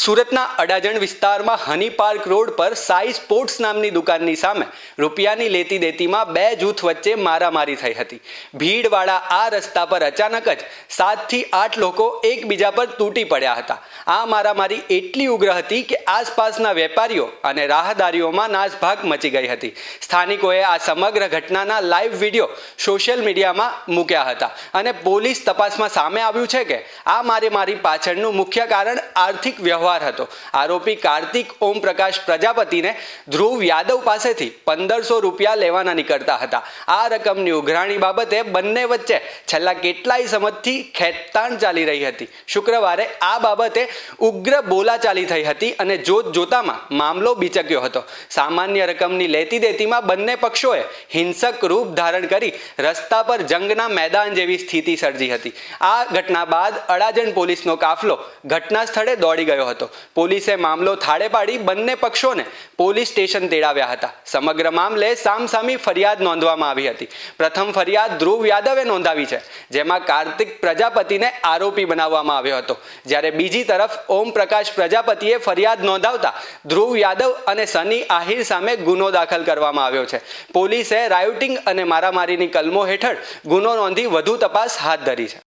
સુરતના અડાજણ વિસ્તારમાં હની park road પર સાઈ સ્પોર્ટ્સ નામની દુકાનની સામે રૂપિયાની લેતી દેતીમાં બે જૂથ વચ્ચે મારામારી થઈ હતી. ભીડવાળા આ રસ્તા પર અચાનક જ 7 થી 8 લોકો એકબીજા પર તૂટી પડ્યા હતા. આ મારામારી એટલી ઉગ્ર હતી કે આસપાસના વેપારીઓ અને રાહદારીઓમાં નાસભાગ મચી ગઈ હતી. સ્થાનિકોએ આ સમગ્ર ઘટનાના લાઈવ વિડીયો સોશિયલ મીડિયામાં મૂક્યા હતા અને પોલીસ તપાસમાં સામે આવ્યું છે કે આ મારામારી પાછળનું મુખ્ય કારણ આર્થિક વ્યવહાર હતો. આરોપી કાર્તિક ઓમ પ્રકાશ પ્રજાપતિને ધ્રુવ યાદવ પાસેથી 1500 રૂપિયા લેવાના નીકળતા હતા. આ રકમની ઉઘરાણી બાબતે બંને વચ્ચે છેલ્લા કેટલાય સમયથી ખેંચતાણ ચાલી રહી હતી. શુક્રવારે આ બાબતે ઉગ્ર બોલાચાલી થઈ હતી અને જોતજોતામાં મામલો બીચક્યો હતો. સામાન્ય રકમની લેતી દેતીમાં બંને પક્ષોએ હિંસક રૂપ ધારણ કરી રસ્તા પર જંગના મેદાન જેવી સ્થિતિ સર્જી હતી. આ ઘટના બાદ અડાજણ પોલીસનો કાફલો ઘટના સ્થળે દોડી ગયો હતો. પોલીસે મામલો થાળે પાડી બંને પક્ષોને પોલીસ સ્ટેશન તેડાવ્યા હતા. સમગ્ર મામલે સામસામી ફરિયાદ નોંધવામાં આવી હતી. પ્રથમ ફરિયાદ ધ્રુવ યાદવે નોંધાવી છે, જેમાં કાર્તિક પ્રજાપતિને આરોપી બનાવવામાં આવ્યો હતો, જ્યારે બીજી તરફ ઓમ પ્રકાશ પ્રજાપતિએ ફરિયાદ નોંધાવતા ધ્રુવ યાદવ અને સની આહિર સામે ગુનો દાખલ કરવામાં આવ્યો છે. પોલીસે રાયોટિંગ અને મારામારીની કલમો હેઠળ ગુનો નોંધી વધુ તપાસ હાથ ધરી છે.